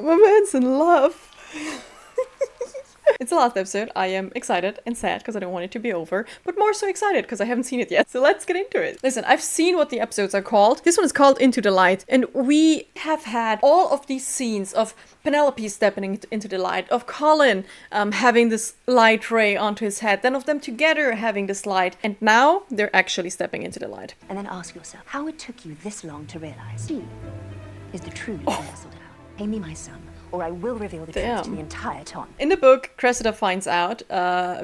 My man's in love. It's the last episode. I am excited and sad because I don't want it to be over, but more so excited because I haven't seen it yet. So let's get into it. Listen, I've seen what the episodes are called. This one is called Into the Light, and we have had all of these scenes of Penelope stepping into the light, of Colin having this light ray onto his head, then of them together having this light, and now they're actually stepping into the light. And then ask yourself how it took you this long to realize he is the truly universal town. Pay me my sum, or I will reveal the truth to the entire town. In the book, Cressida finds out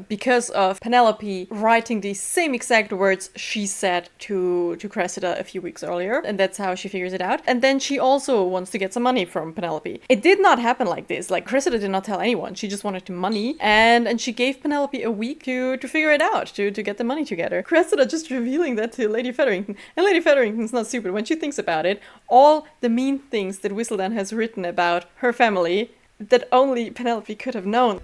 because of Penelope writing the same exact words she said to Cressida a few weeks earlier, and that's how she figures it out. And then she also wants to get some money from Penelope. It did not happen like this. Like, Cressida did not tell anyone. She just wanted the money, and she gave Penelope a week to figure it out, to get the money together. Cressida just revealing that to Lady Featherington. And Lady Featherington's not stupid. When she thinks about it, all the mean things that Whistledown has written about her family that only Penelope could have known.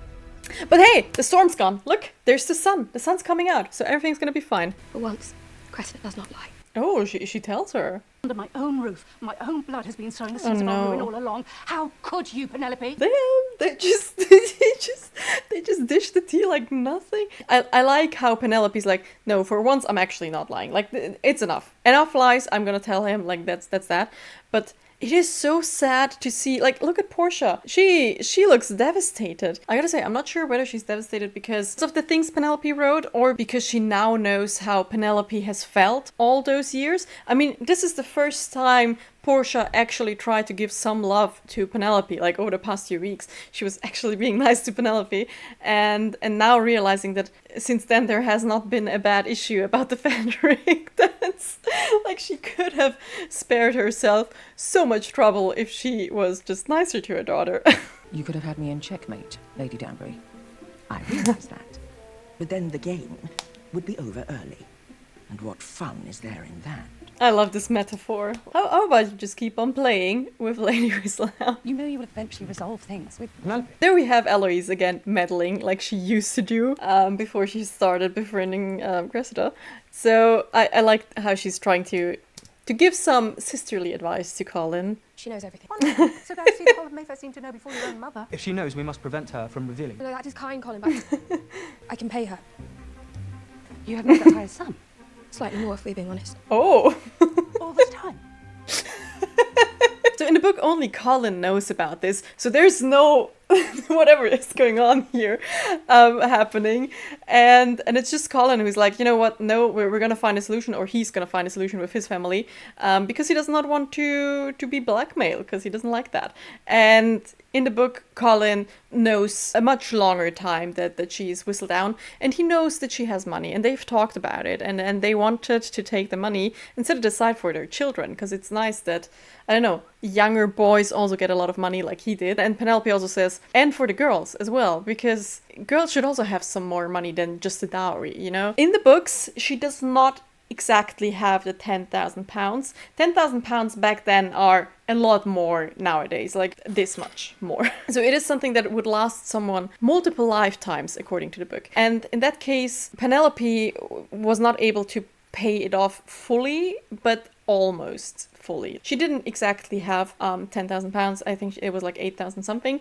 But hey, the storm's gone. Look, there's the sun. The sun's coming out, so everything's gonna be fine. For once, Cressida does not lie. Oh, she tells her. Under my own roof, my own blood has been sowing the seeds of our ruin all along. How could you, Penelope? They just dish the tea like nothing. I like how Penelope's like, no, for once I'm actually not lying. Like, it's enough. Enough lies. I'm gonna tell him. Like, that's that. But it is so sad to see, like, look at Portia. She looks devastated. I gotta say, I'm not sure whether she's devastated because of the things Penelope wrote or because she now knows how Penelope has felt all those years. I mean, this is the first time Portia actually tried to give some love to Penelope, like over the past few weeks. She was actually being nice to Penelope, and now realizing that since then there has not been a bad issue about the Fenric dance. Like, she could have spared herself so much trouble if she was just nicer to her daughter. You could have had me in checkmate, Lady Danbury. I realise that. But then the game would be over early. And what fun is there in that? I love this metaphor. How about you just keep on playing with Lady Whistledown? You know you will eventually resolve things with Penelope. There we have Eloise again meddling like she used to do before she started befriending Cressida. So I like how she's trying to give some sisterly advice to Colin. She knows everything. So that seems Colin Mayfair seemed to know before your own mother. If she knows, we must prevent her from revealing. No, that is kind, Colin, but I can pay her. You have made that higher sum. Slightly more, if we're being honest. Oh! All this time. So in the book, only Colin knows about this. So there's no whatever is going on here happening. And it's just Colin who's like, you know what? No, we're going to find a solution, or he's going to find a solution with his family because he does not want to be blackmailed, because he doesn't like that. And in the book, Colin knows a much longer time that she's Whistledown, and he knows that she has money, and they've talked about it, and they wanted to take the money and set it aside for their children, because it's nice that, I don't know, younger boys also get a lot of money like he did. And Penelope also says, and for the girls as well, because girls should also have some more money than just the dowry, you know? In the books, she does not exactly have the £10,000. £10,000 back then are a lot more nowadays, like this much more. So it is something that would last someone multiple lifetimes, according to the book. And in that case, Penelope was not able to pay it off fully, but almost fully. She didn't exactly have £10,000. I think it was like 8,000 something.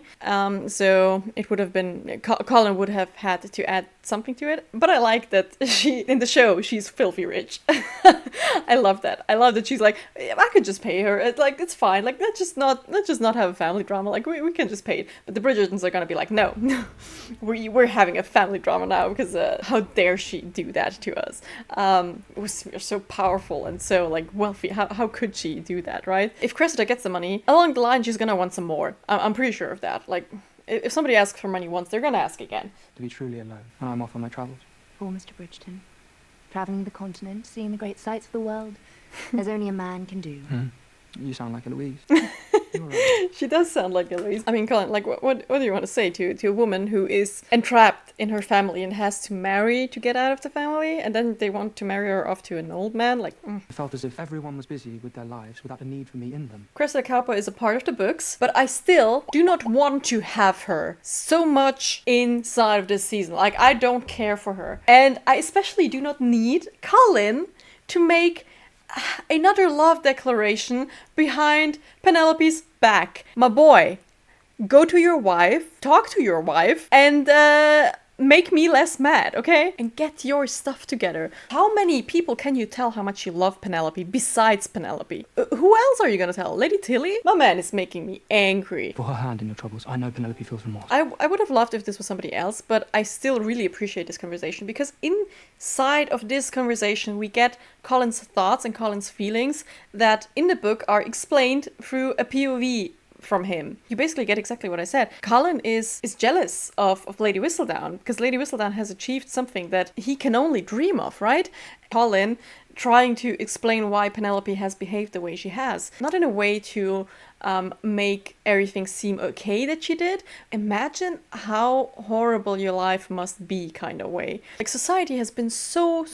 So it would have been, Colin would have had to add something to it. But I like that she, in the show, she's filthy rich. I love that. I love that she's like, I could just pay her. It's fine. Like, let's just not have a family drama. Like, we can just pay it. But the Bridgertons are gonna be like, no, we're having a family drama now, because how dare she do that to us? We're so powerful and so like wealthy. How could she do that, right? If Cressida gets the money, along the line she's gonna want some more. I'm pretty sure of that. Like, if somebody asks for money once, they're gonna ask again. To be truly alone when I'm off on my travels. Poor Mr. Bridgerton. Travelling the continent, seeing the great sights of the world, as only a man can do. You sound like Eloise. She does sound like Eloise. I mean, Colin, like, what do you want to say to a woman who is entrapped in her family and has to marry to get out of the family, and then they want to marry her off to an old man? Like, I felt as if everyone was busy with their lives without a need for me in them. Cressida Cowper is a part of the books, but I still do not want to have her so much inside of this season. Like, I don't care for her. And I especially do not need Colin to make another love declaration behind Penelope's back. My boy, go to your wife, talk to your wife, and make me less mad, okay? And get your stuff together. How many people can you tell how much you love Penelope besides Penelope? Who else are you gonna tell? Lady Tilly? My man is making me angry. For her hand in your troubles, I know Penelope feels remorse. I would have loved if this was somebody else, but I still really appreciate this conversation because inside of this conversation we get Colin's thoughts and Colin's feelings that in the book are explained through a POV from him. You basically get exactly what I said. Colin is jealous of Lady Whistledown because Lady Whistledown has achieved something that he can only dream of, right? Colin trying to explain why Penelope has behaved the way she has. Not in a way to make everything seem okay that she did. Imagine how horrible your life must be kind of way. Like society has been so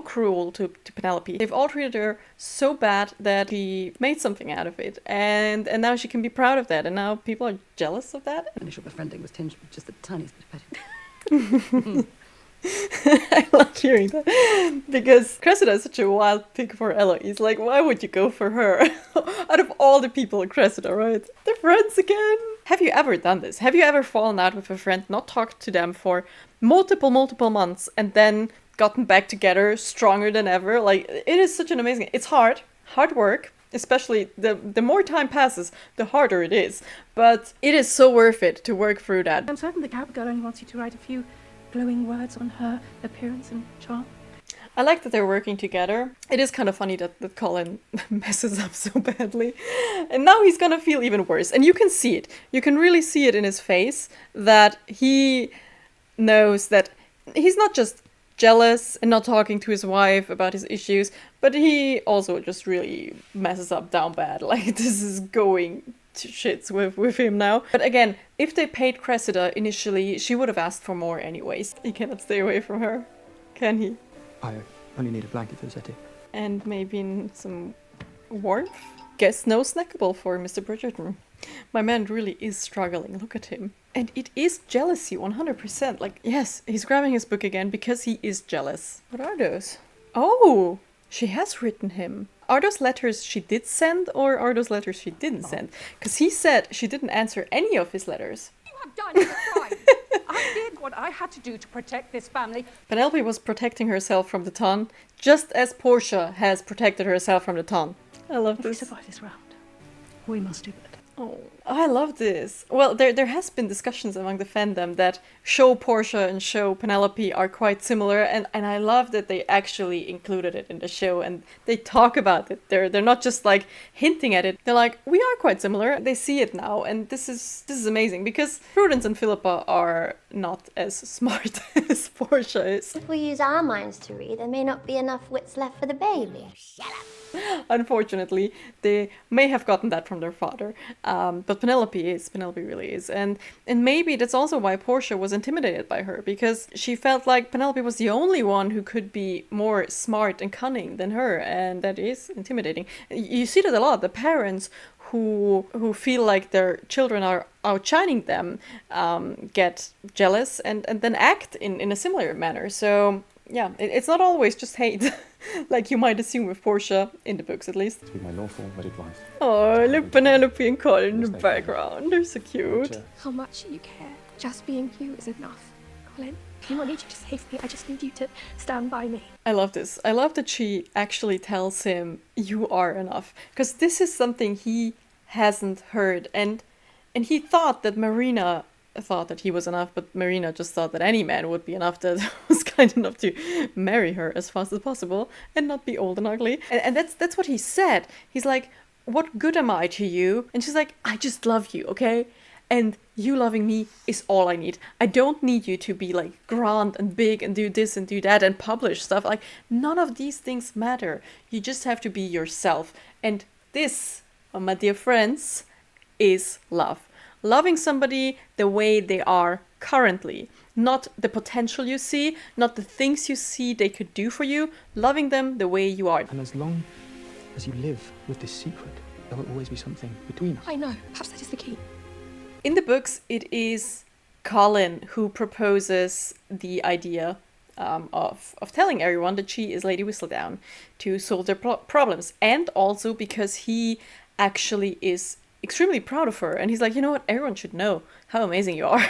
cruel to Penelope. They've all treated her so bad that she made something out of it. And now she can be proud of that. And now people are jealous of that. Initial befriending was tinged with just the tiniest bit of petty. I love hearing that because Cressida is such a wild pick for Eloise. Like, why would you go for her? Out of all the people in Cressida, right? They're friends again. Have you ever done this? Have you ever fallen out with a friend, not talked to them for multiple months, and then gotten back together stronger than ever? Like, it is such an amazing... It's hard work. Especially the more time passes, the harder it is. But it is so worth it to work through that. I'm certain the cab girl only wants you to write a few glowing words on her appearance and charm. I like that they're working together. It is kind of funny that Colin messes up so badly. And now he's gonna feel even worse. And you can see it. You can really see it in his face that he knows that he's not just jealous and not talking to his wife about his issues, but he also just really messes up down bad. Like, this is going to shits with him now. But again, if they paid Cressida initially, she would have asked for more anyways. He cannot stay away from her, can he? I only need a blanket for the settee. And maybe some warmth? Guess no snackable for Mr. Bridgerton. My man really is struggling, look at him. And it is jealousy, 100%. Like, yes, he's grabbing his book again because he is jealous. What are those? Oh, she has written him. Are those letters she did send or are those letters she didn't send? Because he said she didn't answer any of his letters. You have done your crime. I did what I had to do to protect this family. Penelope was protecting herself from the Ton, just as Portia has protected herself from the Ton. I love If we this. survive this round, we must do better. Oh, I love this. Well, there has been discussions among the fandom that show Portia and show Penelope are quite similar, and I love that they actually included it in the show and they talk about it. They're not just like hinting at it. They're like, we are quite similar. They see it now, and this is amazing because Prudence and Philippa are not as smart as Portia is. If we use our minds to read, there may not be enough wits left for the baby. Unfortunately, they may have gotten that from their father, but Penelope really is, and maybe that's also why Portia was intimidated by her, because she felt like Penelope was the only one who could be more smart and cunning than her, and that is intimidating. You see that a lot. The parents who feel like their children are outshining them get jealous and then act in a similar manner. So yeah, it's not always just hate, like you might assume with Portia, in the books at least. To be my lawful wedded wife. Oh, look, Penelope and Colin in the background. They're so cute. How much you care. Just being you is enough. Colin, I do not need you to save me. I just need you to stand by me. I love this. I love that she actually tells him, you are enough. Because this is something he hasn't heard. And he thought that Marina thought that he was enough, but Marina just thought that any man would be enough that was kind enough to marry her as fast as possible and not be old and ugly. And that's what he said. He's like, what good am I to you? And she's like, I just love you, okay? And you loving me is all I need. I don't need you to be like grand and big and do this and do that and publish stuff. Like, none of these things matter. You just have to be yourself. And this, my dear friends, is love. Loving somebody the way they are currently, not the potential you see, not the things you see they could do for you, loving them the way you are. And as long as you live with this secret, there will always be something between us. I know. Perhaps that is the key. In the books, it is Colin who proposes the idea of telling everyone that she is Lady Whistledown to solve their problems. And also because he actually is extremely proud of her. And he's like, you know what? Everyone should know how amazing you are.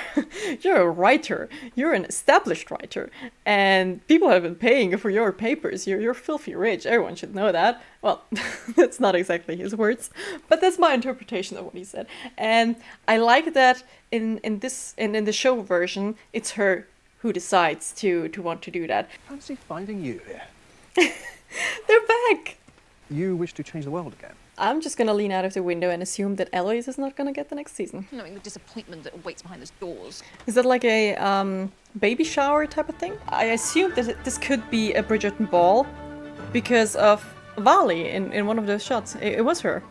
You're a writer. You're an established writer. And people have been paying for your papers. You're filthy rich. Everyone should know that. Well, that's not exactly his words, but that's my interpretation of what he said. And I like that in the show version, it's her who decides to want to do that. Fancy finding you here. They're back! You wish to change the world again? I'm just gonna lean out of the window and assume that Eloise is not gonna get the next season. Knowing the disappointment that awaits behind those doors. Is that like a baby shower type of thing? I assume that this could be a Bridgerton ball because of Vali in one of those shots. It was her.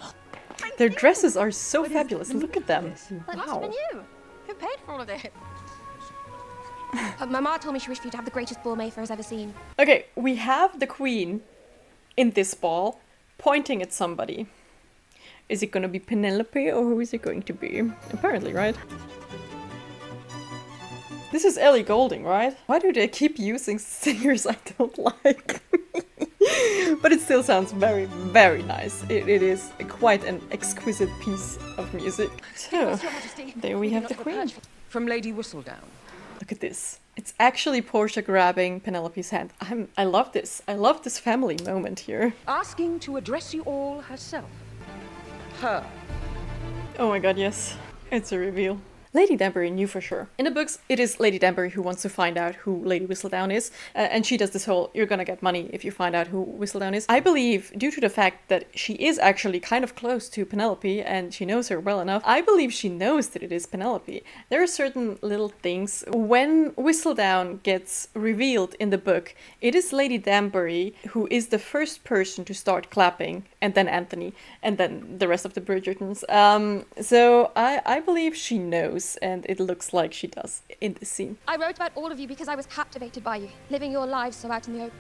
Their dresses are so fabulous. Look at them. That must have been you. Who paid for all of this? My ma told me she wished for you to have the greatest ball Mayfair's ever seen. Okay, we have the queen in this ball pointing at somebody. Is it gonna be Penelope or who is it going to be? Apparently, right? This is Ellie Goulding, right? Why do they keep using singers I don't like? But it still sounds very, very nice. It is quite an exquisite piece of music. So, there we have the queen. From Lady Whistledown. Look at this. It's actually Portia grabbing Penelope's hand. I love this. I love this family moment here. Asking to address you all herself. Her. Oh my god, yes. It's a reveal. Lady Danbury knew for sure. In the books, it is Lady Danbury who wants to find out who Lady Whistledown is, and she does this whole, you're gonna get money if you find out who Whistledown is. I believe, due to the fact that she is actually kind of close to Penelope, and she knows her well enough, I believe she knows that it is Penelope. There are certain little things. When Whistledown gets revealed in the book, it is Lady Danbury who is the first person to start clapping, and then Anthony, and then the rest of the Bridgertons. So I believe she knows. And it looks like she does in this scene. I wrote about all of you because I was captivated by you, living your lives so out in the open.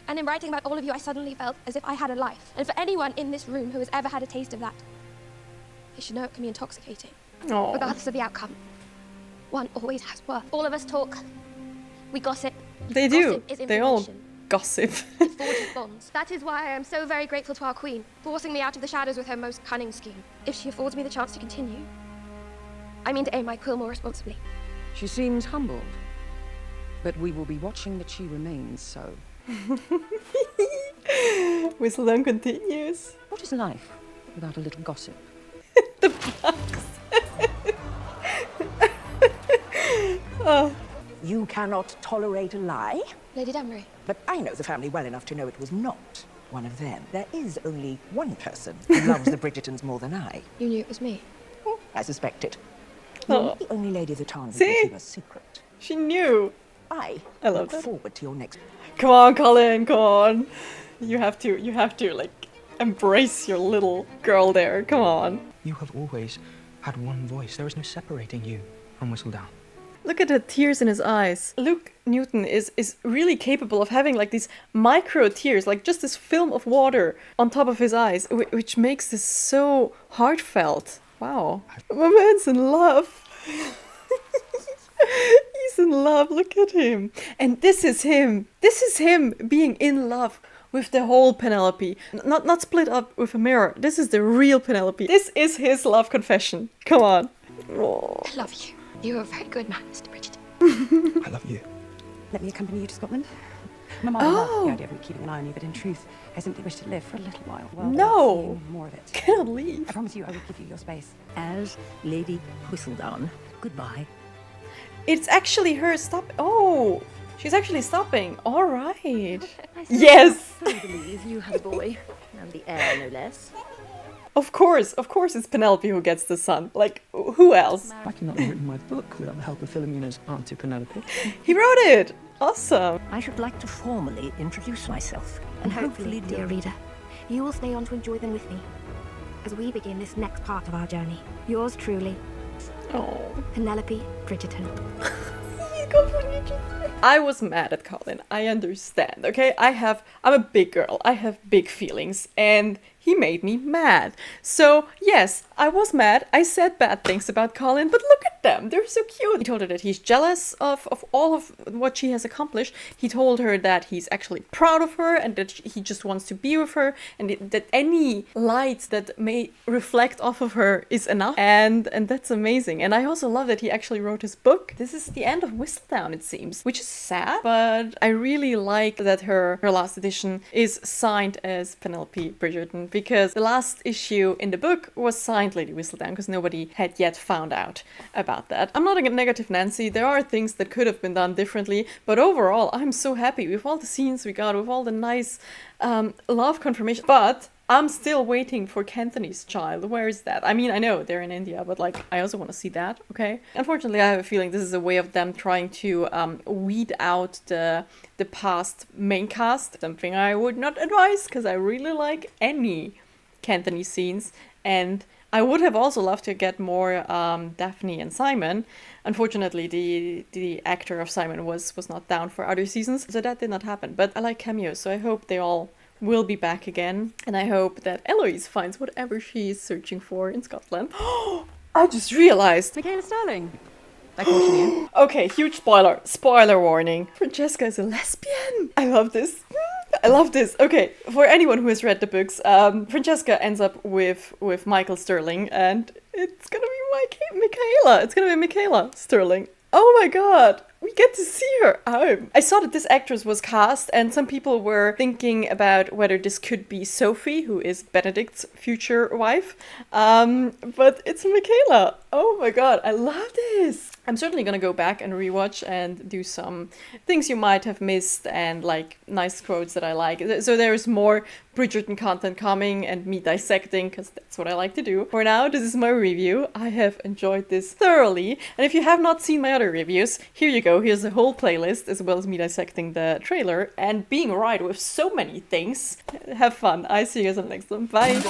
And in writing about all of you, I suddenly felt as if I had a life. And for anyone in this room who has ever had a taste of that, they should know it can be intoxicating. Aww. Regardless of the outcome, one always has worth. All of us talk. We gossip. They do. Gossip is They all information. gossip. It forges bonds. That is why I am so very grateful to our queen, forcing me out of the shadows with her most cunning scheme. If she affords me the chance to continue, I mean to aim my quill more responsibly. She seems humbled, but we will be watching that she remains so. Whistledown continues. What is life without a little gossip? The bugs. Oh. You cannot tolerate a lie? Lady Danbury. But I know the family well enough to know it was not one of them. There is only one person who loves the Bridgertons more than I. You knew it was me. I suspected. Oh. You're the only lady that Tarn See? will keep a secret. She knew. I love look that. forward to your next. Come on, Colin, come on. You have to like embrace your little girl there. Come on. You have always had one voice. There is no separating you from Whistledown. Look at the tears in his eyes. Luke Newton is really capable of having like these micro tears, like just this film of water on top of his eyes, which makes this so heartfelt. Wow. My man's in love. He's in love. Look at him. And this is him. This is him being in love with the whole Penelope. Not split up with a mirror. This is the real Penelope. This is his love confession. Come on. Oh. I love you. You're a very good man, Mr. Bridgerton. I love you. Let me accompany you to Scotland. My mother loved the idea of me keeping an eye on you, but in truth, I simply wish to live for a little while. Well, No. more of it. Cannot leave. I promise you I will give you your space. As Lady Whistledown, goodbye. It's actually her stop. Oh, she's actually stopping. All right. Yes. I believe you had a boy, and the heir no less. Of course, it's Penelope who gets the son. Like, who else? I could not have written my book without the help of Philomena's Auntie Penelope. He wrote it. Awesome. I should like to formally introduce myself. And hopefully, dear reader, you will stay on to enjoy them with me as we begin this next part of our journey. Yours truly, Oh. Penelope Bridgerton. I was mad at Colin. I understand, okay? I'm a big girl. I have big feelings. And he made me mad. So yes, I was mad. I said bad things about Colin, but look at them. They're so cute. He told her that he's jealous of all of what she has accomplished. He told her that he's actually proud of her and that he just wants to be with her, and that any light that may reflect off of her is enough. And that's amazing. And I also love that he actually wrote his book. This is the end of Whistledown, it seems, which is sad, but I really like that her last edition is signed as Penelope Bridgerton, because the last issue in the book was signed Lady Whistledown, because nobody had yet found out about that. I'm not a negative Nancy. There are things that could have been done differently, but overall, I'm so happy with all the scenes we got, with all the nice love confirmation. But I'm still waiting for Cantonese Child. Where is that? I mean, I know they're in India, but like, I also want to see that, okay? Unfortunately, I have a feeling this is a way of them trying to weed out the past main cast. Something I would not advise, because I really like any Cantonese scenes. And I would have also loved to get more Daphne and Simon. Unfortunately, the actor of Simon was not down for other seasons, so that did not happen. But I like cameos, so I hope they all will be back again. And I hope that Eloise finds whatever she's searching for in Scotland. I just realized. Michaela Sterling. I caution you. Okay, huge spoiler. Spoiler warning. Francesca is a lesbian. I love this. I love this. Okay, for anyone who has read the books, Francesca ends up with Michael Sterling, and it's gonna be Michaela. It's gonna be Michaela Sterling. Oh my god. We get to see her. I saw that this actress was cast, and some people were thinking about whether this could be Sophie, who is Benedict's future wife. But it's Michaela. Oh my god, I love this. I'm certainly gonna go back and rewatch and do some things you might have missed and like nice quotes that I like. So there's more Bridgerton content coming and me dissecting, because that's what I like to do. For now, this is my review. I have enjoyed this thoroughly. And if you have not seen my other reviews, here you go. Here's a whole playlist, as well as me dissecting the trailer and being right with so many things. Have fun. I see you guys on the next one. Bye.